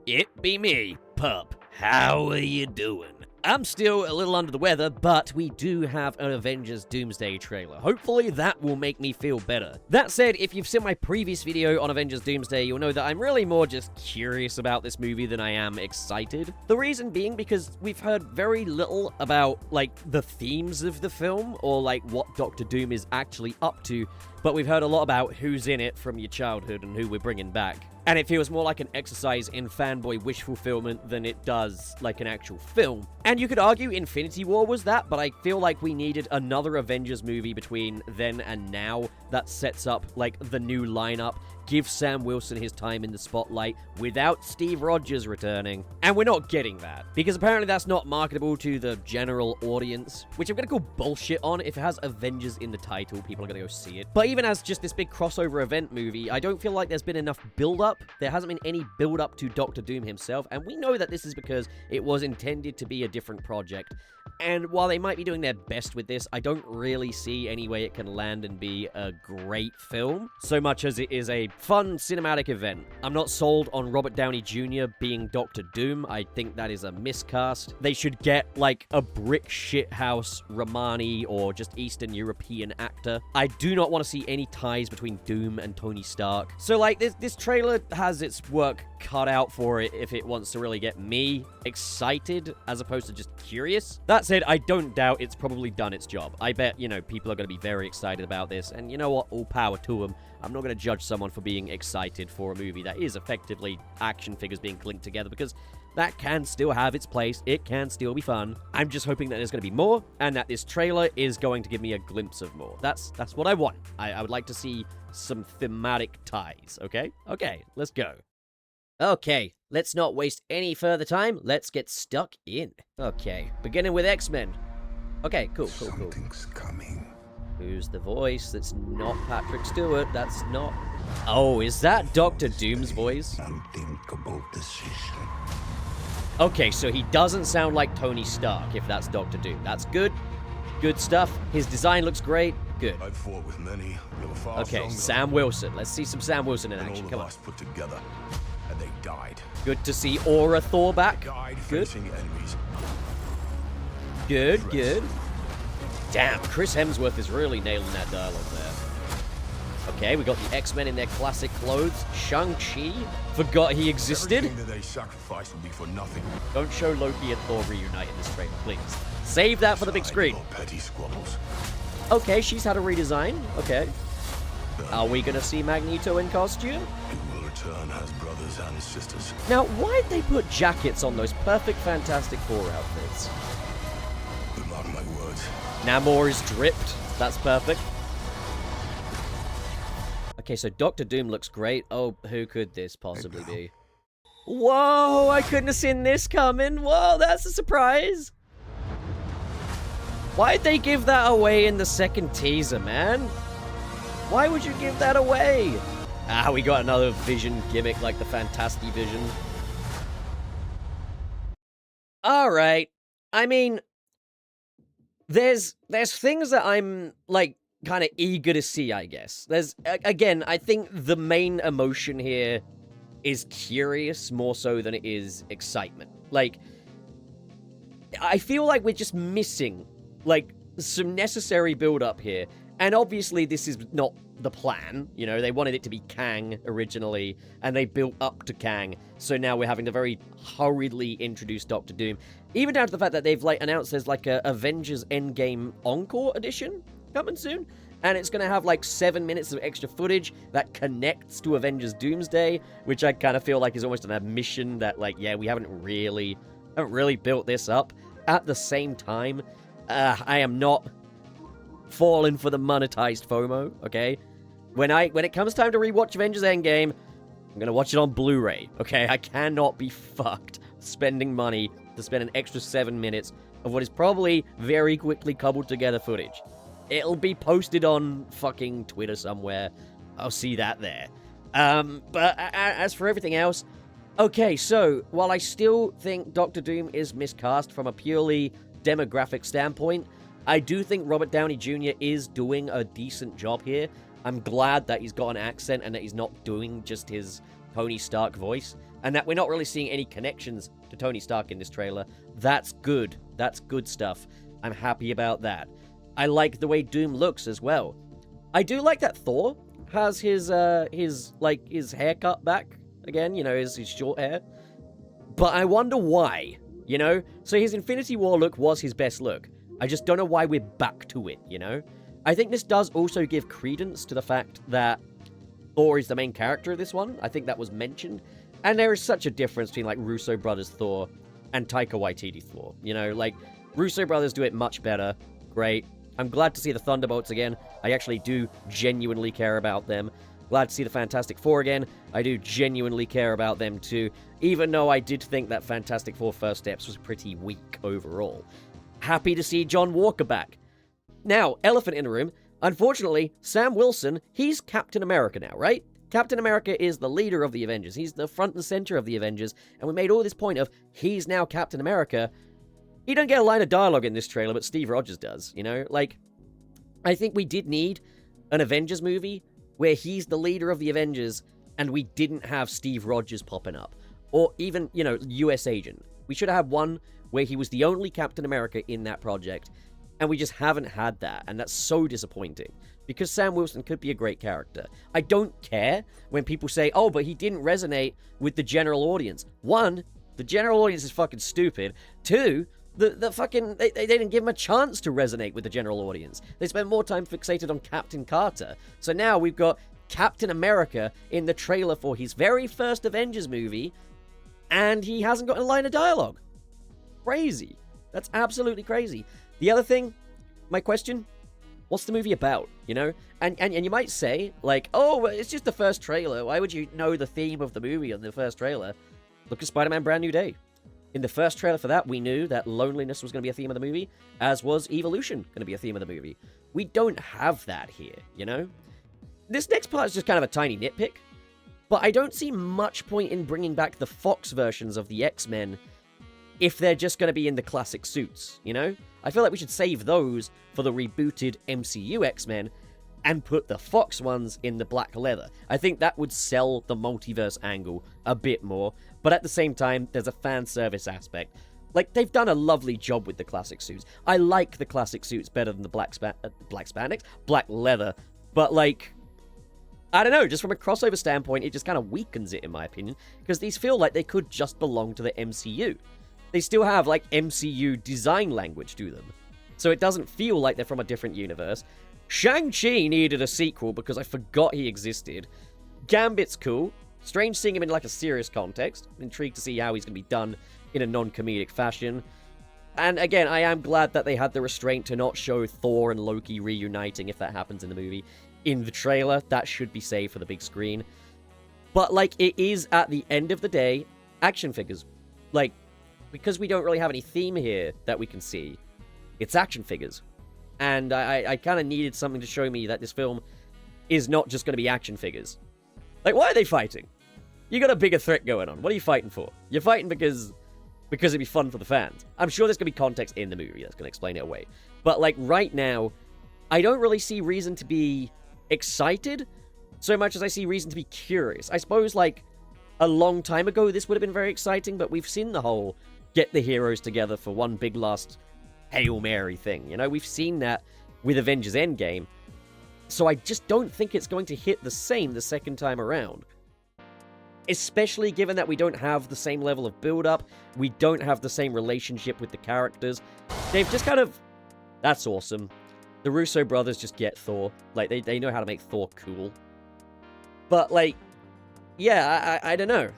It be me, Pup. How are you doing? I'm still a little under the weather, but we do have an Avengers Doomsday trailer. Hopefully that will make me feel better. That said, if you've seen my previous video on Avengers Doomsday, you'll know that I'm really more just curious about this movie than I am excited. The reason being because we've heard very little about, like, the themes of the film, or, like, what Doctor Doom is actually up to, but we've heard a lot about who's in it from your childhood and who we're bringing back. And it feels more like an exercise in fanboy wish fulfillment than it does like an actual film. And you could argue Infinity War was that, but I feel like we needed another Avengers movie between then and now that sets up, like, the new lineup, give Sam Wilson his time in the spotlight without Steve Rogers returning. And we're not getting that, because apparently that's not marketable to the general audience, which I'm gonna call bullshit on. If it has Avengers in the title, people are gonna go see it. But even as just this big crossover event movie, I don't feel like there's been enough build-up. There hasn't been any build-up to Doctor Doom himself, and we know that this is because it was intended to be a different project. And while they might be doing their best with this, I don't really see any way it can land and be a great film, so much as it is a fun cinematic event. I'm not sold on Robert Downey Jr. being Doctor Doom. I think that is a miscast. They should get, like, a brick shithouse Romani or just Eastern European actor. I do not want to see any ties between Doom and Tony Stark. So, like, this trailer has its work cut out for it if it wants to really get me excited as opposed to just curious. That said, I don't doubt it's probably done its job. I bet, you know, people are going to be very excited about this, and you know what? All power to them. I'm not going to judge someone for being excited for a movie that is effectively action figures being clinked together, because that can still have its place. It can still be fun. I'm just hoping that there's going to be more, and that this trailer is going to give me a glimpse of more. That's what I want. I would like to see some thematic ties, okay? Okay, let's go. Okay, let's not waste any further time. Let's get stuck in. Okay, beginning with X-Men. Okay, cool. Something's coming. Who's the voice? That's not Patrick Stewart. That's not... Oh, is that Doctor Doom's voice? Unthinkable decision. Okay, so he doesn't sound like Tony Stark, if that's Doctor Doom. That's good. Good stuff. His design looks great. Good. I've fought with many. Okay, Sam Wilson. Let's see some Sam Wilson in action. Come on. Put together, and they died. Good to see Aura Thor back. Good. Good. Damn, Chris Hemsworth is really nailing that dialogue there. Okay, we got the X-Men in their classic clothes. Shang-Chi. Forgot he existed. Everything that they sacrificed will be for nothing. Don't show Loki and Thor reunite in this trailer, please. Save that for the big screen. Petty squabbles. Okay, she's had a redesign. Okay. Are we gonna see Magneto in costume? He will return as brothers and sisters. Now, why'd they put jackets on those perfect Fantastic Four outfits? Mark my words. Namor is dripped. That's perfect. Okay, so Doctor Doom looks great. Oh, who could this possibly be? Whoa, I couldn't have seen this coming. Whoa, that's a surprise. Why'd they give that away in the second teaser, man? Why would you give that away? Ah, we got another Vision gimmick like the Fantastic Vision. Alright. I mean, there's things that I'm, like, kind of eager to see, I guess. Again, I think the main emotion here is curious more so than it is excitement. Like, I feel like we're just missing, like, some necessary build-up here. And obviously, this is not the plan. You know, they wanted it to be Kang originally, and they built up to Kang. So now we're having to very hurriedly introduce Doctor Doom. Even down to the fact that they've, like, announced there's, like, a Avengers Endgame Encore edition coming soon. And it's going to have, like, 7 minutes of extra footage that connects to Avengers Doomsday, which I kind of feel like is almost an admission that, like, yeah, we haven't really built this up. At the same time, I am not falling for the monetized FOMO, okay? When it comes time to rewatch Avengers Endgame, I'm gonna watch it on Blu-ray, okay? I cannot be fucked spending money to spend an extra 7 minutes of what is probably very quickly cobbled together footage. It'll be posted on fucking Twitter somewhere. I'll see that there. But as for everything else, okay, so while I still think Doctor Doom is miscast from a purely demographic standpoint, I do think Robert Downey Jr. is doing a decent job here. I'm glad that he's got an accent and that he's not doing just his Tony Stark voice. and that we're not really seeing any connections to Tony Stark in this trailer. That's good. That's good stuff. I'm happy about that. I like the way Doom looks as well. I do like that Thor has his haircut back again, his short hair. But I wonder why, So his Infinity War look was his best look. I just don't know why we're back to it, I think this does also give credence to the fact that Thor is the main character of this one. I think that was mentioned. And there is such a difference between, Russo brothers Thor and Taika Waititi Thor. Russo brothers do it much better. Great. I'm glad to see the Thunderbolts again. I actually do genuinely care about them. Glad to see the Fantastic Four again. I do genuinely care about them too, even though I did think that Fantastic Four First Steps was pretty weak overall. Happy to see John Walker back. Now, elephant in the room. Unfortunately, Sam Wilson, he's Captain America now, right? Captain America is the leader of the Avengers. He's the front and center of the Avengers, and we made all this point of he's now Captain America. He don't get a line of dialogue in this trailer, but Steve Rogers does, I think we did need an Avengers movie where he's the leader of the Avengers and we didn't have Steve Rogers popping up. Or even, US Agent. We should have had one where he was the only Captain America in that project, and we just haven't had that, and that's so disappointing. Because Sam Wilson could be a great character. I don't care when people say, oh, but he didn't resonate with the general audience. One, the general audience is fucking stupid. Two, the fucking... They didn't give him a chance to resonate with the general audience. They spent more time fixated on Captain Carter. So now we've got Captain America in the trailer for his very first Avengers movie, and he hasn't got a line of dialogue. Crazy. That's absolutely crazy. The other thing, my question, what's the movie about, And you might say, oh, it's just the first trailer. Why would you know the theme of the movie on the first trailer? Look at Spider-Man Brand New Day. In the first trailer for that, we knew that loneliness was going to be a theme of the movie, as was evolution going to be a theme of the movie. We don't have that here, This next part is just kind of a tiny nitpick, but I don't see much point in bringing back the Fox versions of the X-Men if they're just going to be in the classic suits, I feel like we should save those for the rebooted MCU X-Men and put the Fox ones in the black leather. I think that would sell the multiverse angle a bit more, but at the same time, there's a fan service aspect. They've done a lovely job with the classic suits. I like the classic suits better than the black leather, but I don't know, just from a crossover standpoint, it just kind of weakens it, in my opinion, because these feel like they could just belong to the MCU. They still have, MCU design language to them. So it doesn't feel like they're from a different universe. Shang-Chi needed a sequel because I forgot he existed. Gambit's cool. Strange seeing him in, a serious context. I'm intrigued to see how he's going to be done in a non-comedic fashion. And again, I am glad that they had the restraint to not show Thor and Loki reuniting if that happens in the movie. In the trailer, that should be saved for the big screen. But, it is, at the end of the day, action figures. Because we don't really have any theme here that we can see, it's action figures. And I kind of needed something to show me that this film is not just going to be action figures. Why are they fighting? You got a bigger threat going on. What are you fighting for? You're fighting because it'd be fun for the fans. I'm sure there's going to be context in the movie that's going to explain it away. But, right now, I don't really see reason to be excited so much as I see reason to be curious. I suppose, a long time ago, this would have been very exciting, but we've seen the whole get the heroes together for one big last Hail Mary thing. We've seen that with Avengers Endgame. So I just don't think it's going to hit the same the second time around. Especially given that we don't have the same level of build-up, we don't have the same relationship with the characters. They've just kind of... That's awesome. The Russo brothers just get Thor. They know how to make Thor cool. But, yeah, I don't know.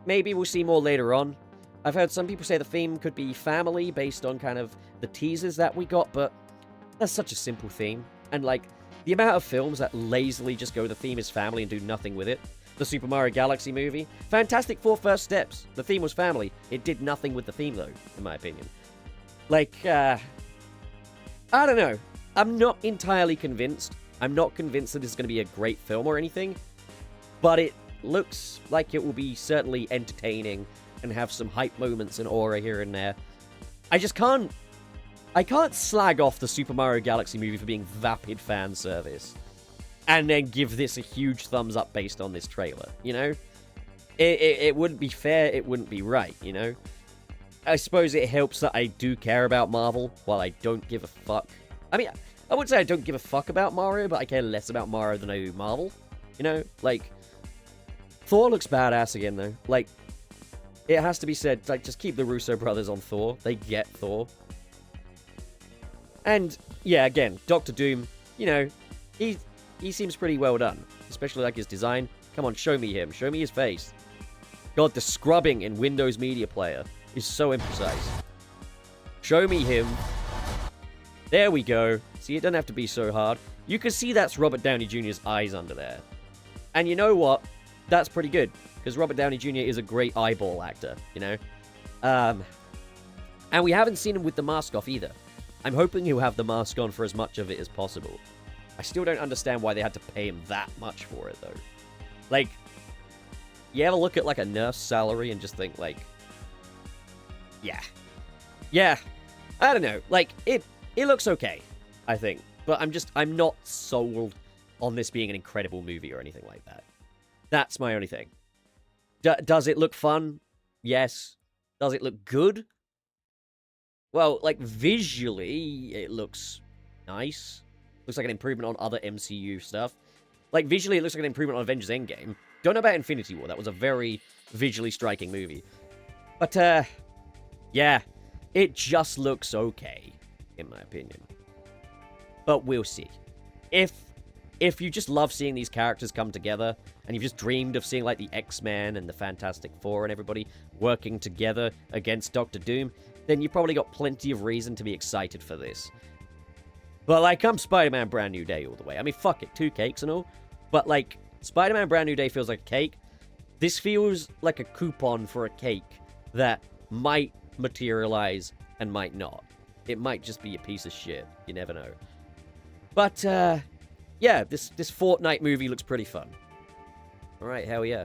Maybe we'll see more later on. I've heard some people say the theme could be family based on kind of the teasers that we got, but that's such a simple theme. And, the amount of films that lazily just go the theme is family and do nothing with it. The Super Mario Galaxy movie. Fantastic Four First Steps. The theme was family. It did nothing with the theme, though, in my opinion. I don't know. I'm not entirely convinced. I'm not convinced that this is going to be a great film or anything. But it looks like it will be certainly entertaining and have some hype moments and aura here and there. I can't slag off the Super Mario Galaxy movie for being vapid fan service and then give this a huge thumbs up based on this trailer, it wouldn't be fair, it wouldn't be right, you know? I suppose it helps that I do care about Marvel, while I don't give a fuck. I mean, I wouldn't say I don't give a fuck about Mario, but I care less about Mario than I do Marvel. You know? Like, Thor looks badass again, though. Like, it has to be said, like, just keep the Russo brothers on Thor. They get Thor. And, yeah, again, Doctor Doom, you know, he seems pretty well done. Especially, like, his design. Come on, show me him. Show me his face. God, the scrubbing in Windows Media Player is so imprecise. Show me him. There we go. See, it doesn't have to be so hard. You can see that's Robert Downey Jr.'s eyes under there. And you know what? That's pretty good. Because Robert Downey Jr. is a great eyeball actor, you know? And we haven't seen him with the mask off either. I'm hoping he'll have the mask on for as much of it as possible. I still don't understand why they had to pay him that much for it, though. Like, you ever look at, like, a nurse salary and just think, like... Yeah. I don't know. Like, it looks okay, I think. But I'm not sold on this being an incredible movie or anything like that. That's my only thing. Does it look fun? Yes. Does it look good? Well, like, visually, it looks nice. Looks like an improvement on other MCU stuff. Like, visually, it looks like an improvement on Avengers Endgame. Don't know about Infinity War. That was a very visually striking movie. But, yeah. It just looks okay, in my opinion. But we'll see. If you just love seeing these characters come together, and you've just dreamed of seeing, like, the X-Men and the Fantastic Four and everybody working together against Doctor Doom, then you've probably got plenty of reason to be excited for this. But, like, I'm Spider-Man Brand New Day all the way. I mean, fuck it, 2 cakes and all. But, like, Spider-Man Brand New Day feels like a cake. This feels like a coupon for a cake that might materialize and might not. It might just be a piece of shit. You never know. But, yeah, this Fortnite movie looks pretty fun. Alright, hell yeah.